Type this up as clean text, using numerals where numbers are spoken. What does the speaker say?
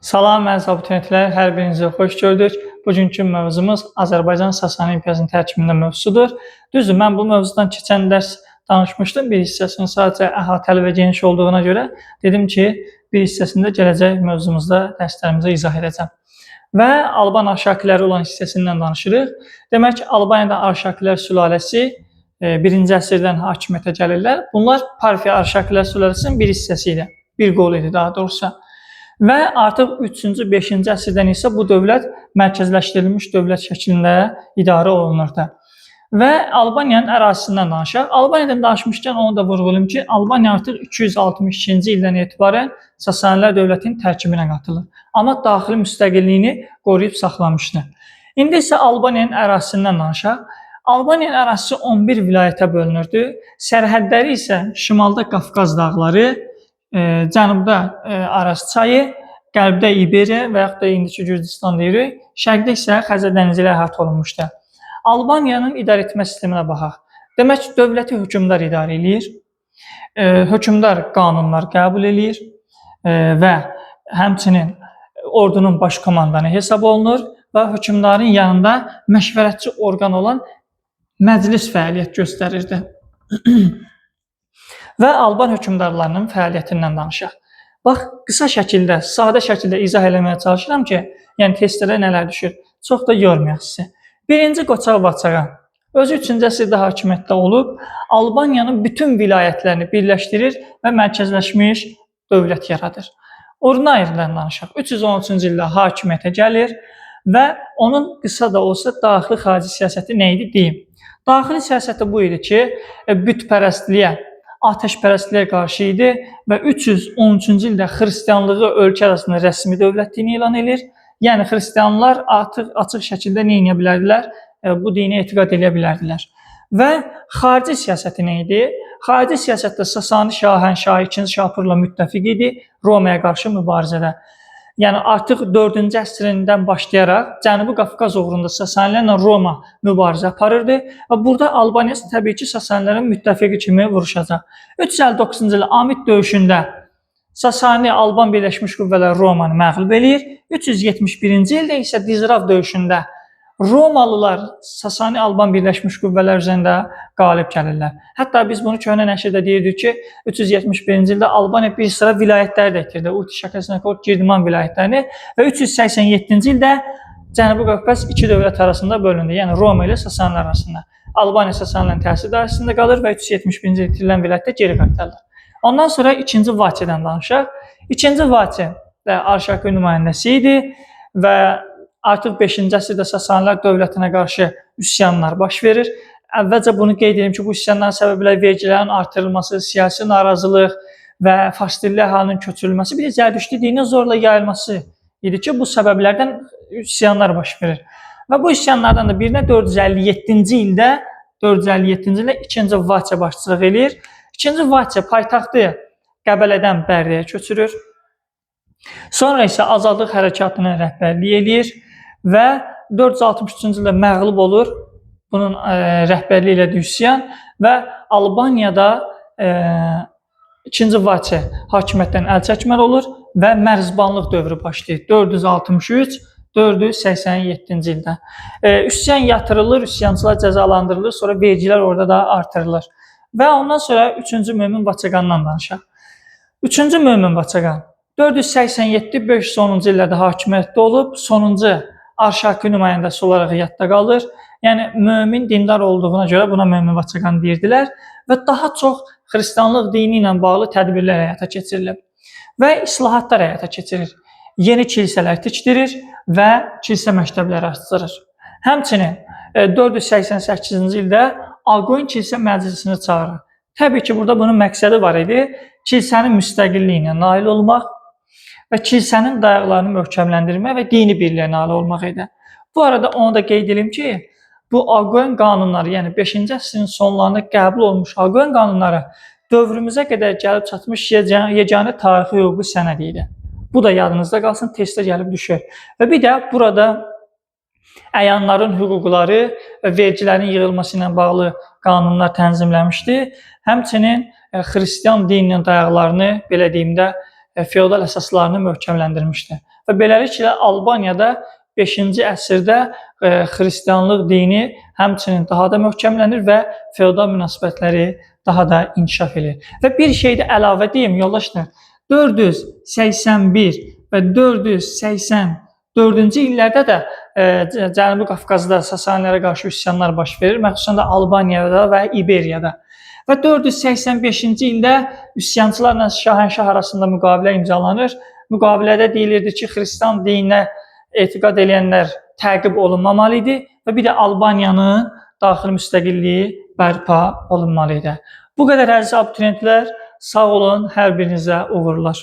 Salam əziz abituriyentlər, hər birinizi xoş gördük. Bugünkü mövzumuz Azərbaycan Sasani İmtiyazının tərkibində mövzusudur. Düzdür, mən bu mövzudan keçən dərs danışmışdım. Bir hissəsini sadəcə əhatəli və geniş olduğuna görə dedim ki, bir hissəsində gələcək mövzumuzda dərslərimizə izah edəcəm. Və Alban Arşakiləri olan hissəsindən danışırıq. Demək, Albaniyada Arşakilər sülaləsi 1-ci əsrdən hakimiyyətə gəlirlər. Bunlar Parfiya Arşakilər sülaləsinin bir hissəsi idi. Bir qolu idi daha doğrusu. Və artıq 3-cü, 5-ci əsrdən isə bu dövlət mərkəzləşdirilmiş dövlət şəklində idarə olunurdu. Və Albaniyanın ərazisindən danışaq. Albaniyadan danışmışkən onu da vurğulayım ki, Albaniya artıq 262-ci ildən etibarən Sasanilər dövlətinin tərkibinə qatılır. Amma daxili müstəqilliyini qoruyub saxlamışdı. İndi isə Albaniyanın ərazisindən danışaq. Albaniyanın ərazisi 11 vilayətə bölünürdü. Sərhədləri isə şimalda Qafqaz dağları, cənubda Araz çayı, qərbdə İberiya və yaxud da indiki Gürcüstan deyirik, şərqdə isə Xəzər dənizi ilə əhatə olunmuşdur. Albaniyanın idarə etmə sisteminə baxaq. Demək, dövləti hökmdar idarə edir, hökmdar qanunlar qəbul edir və həmçinin ordunun baş komandanı hesab olunur və hökmdarın yanında məşvərətçi orqan olan məclis fəaliyyət göstərirdi. Və Alban hökmdarlarının fəaliyyətindən danışaq. Bax, qısa şəkildə, sadə şəkildə izah eləməyə çalışıram ki, yəni testlərə nələr düşür, çox da yormayaq sizi. Birinci Qoçaq Vaçaqan özü 3-cü əsrdə hakimiyyətdə olub, Albaniyanın bütün vilayətlərini birləşdirir və mərkəzləşmiş dövlət yaradır. Urnayrdan danışaq. 313-cü ildə hakimiyyətə gəlir və onun qısa da olsa daxili xarici siyasəti nə idi deyim. Daxili siyasəti bu idi ki, bütpərəstliyə, atəşpərəstliyə qarşı idi və 313-cü ildə xristianlığı ölkə arasında rəsmi dövlət dini elan edir. Yəni, xristianlar artıq açıq şəkildə nə edə bilərdilər? Bu dini etiqad edə bilərdilər. Və xarici siyasəti nə idi? Xarici siyasətdə Sasani Şahənşahı 2-ci Şapurla müttəfiq idi Romaya qarşı mübarizədə. Yəni, artıq 4-cü əsrindən başlayaraq Cənubi Qafqaz uğrunda Sasanilərlə Roma mübarizə aparırdı və burada Albaniya təbii ki, Sasanilərin müttəfiqi kimi vuruşacaq. 359-cu ildə Amit döyüşündə Sasani Alban Birləşmiş Qüvvələri Romanı məğlub eləyir. 371-ci ildə isə Dizrav döyüşündə Romalılar Sasani Alban Birləşmiş Qüvvələr üzərində qalib gəlirlər. Hətta biz bunu köhnə nəşrdə deyirdik ki, 371-ci ildə Albaniya bir sıra vilayətləri də itirdi. Uti, Şəkəsinəkot, Girdiman vilayətlərini və 387-ci ildə Cənubi Qafqaz iki dövlət arasında bölündü. Yəni Roma ilə Sasanilər arasında. Albaniya Sasanilərin təsiri dairəsində qalır və 371-ci ildə itirilən vilayətdə geri qaytarılır. Ondan sonra 2-ci Vaçedən danışaq. 2-ci Vaçe də Arşaki nümayəndəsi idi və artıq 5-ci əsrdə Sasanilər dövlətinə qarşı üsyanlar baş verir. Əvvəlcə bunu qeyd edim ki, bu üsyanların səbəbləri vergilərin artırılması, siyasi narazılıq və farsdilli əhalinin köçürülməsi, bir də Zərdüştü dininin zorla yayılması idi ki, bu səbəblərdən üsyanlar baş verir. Və bu üsyanlardan da birinə 457-ci ildə 2-ci Vaçe başçılıq edir. 2-ci Vaçe paytaxtı Qəbələdən Bərriyə köçürür. Sonra isə azadlıq hərəkatına rəhbərlik edir və 463-cü ildə məğlub olur. Bunun rəhbərliyi ilə üsyan və Albaniyada 2-ci Vaçe hakimiyyətdən əl çəkməli olur və mərzbanlıq dövrü başlayır 463-487-ci ildə. Üsyan yatırılır, üsyançılar cəzalandırılır, sonra vergilər orada da artırılır. Və ondan sonra 3-cü Mömin Vaçaqandan danışaq. 3-cü Mömin Vaçaqan 487-510-cu illərdə hakimiyyətdə olub, sonuncu Arşaki nümayəndəsi olaraq yadda qalır. Yəni, mömin dindar olduğuna görə buna Mömin Vaçaqan deyirdilər və daha çox xristianlıq dini ilə bağlı tədbirlər həyata keçirilir və islahatlar həyata keçirir. Yeni kilsələr tikdirir və kilsə məktəbləri açdırır. Həmçinin 488-ci ildə Aqoin kilsə məclisini çağırır. Təbii ki, burada bunun məqsədi var idi, kilsənin müstəqilliyinə nail olmaq və kilsənin dayaqlarını möhkəmləndirmək və dini birliyə nail olmaq idi. Bu arada onu da qeyd edim ki, bu Aqoin qanunları, yəni 5-ci əsrin sonlarında qəbul olmuş Aqoin qanunları dövrümüzə qədər gəlib çatmış yeganə tarixi hüquqi sənəd idi. Bu da yadınızda qalsın, testdə gəlib düşür. Və bir də burada əyanların hüquqları və vergilərin yığılması ilə bağlı qanunlar tənzimləmişdi. Həmçinin xristian dininin dayaqlarını, belə deyim də, feodal əsaslarını möhkəmləndirmişdi. Və beləliklə Albaniyada 5-ci əsrdə xristianlıq dini həmçinin daha da möhkəmlənir və feodal münasibətləri daha da inkişaf edir. Və bir şey də əlavə deyim yoldaşlar. 481 və 484-cü illərdə də Cənubi Qafqazda Sasanilərə qarşı üsyanlar baş verir, məxsusən də Albaniyada və İberiyada. Və 485-ci ildə üsyançılarla şahənşah arasında müqavilə imzalanır. Müqavilədə deyilirdi ki, xristian dininə etiqad edənlər təqib olunmamalı idi və bir də Albaniyanın daxili müstəqilliyi bərpa olunmalı idi. Bu qədər əziz abituriyentlər, sağ olun, hər birinizə uğurlar.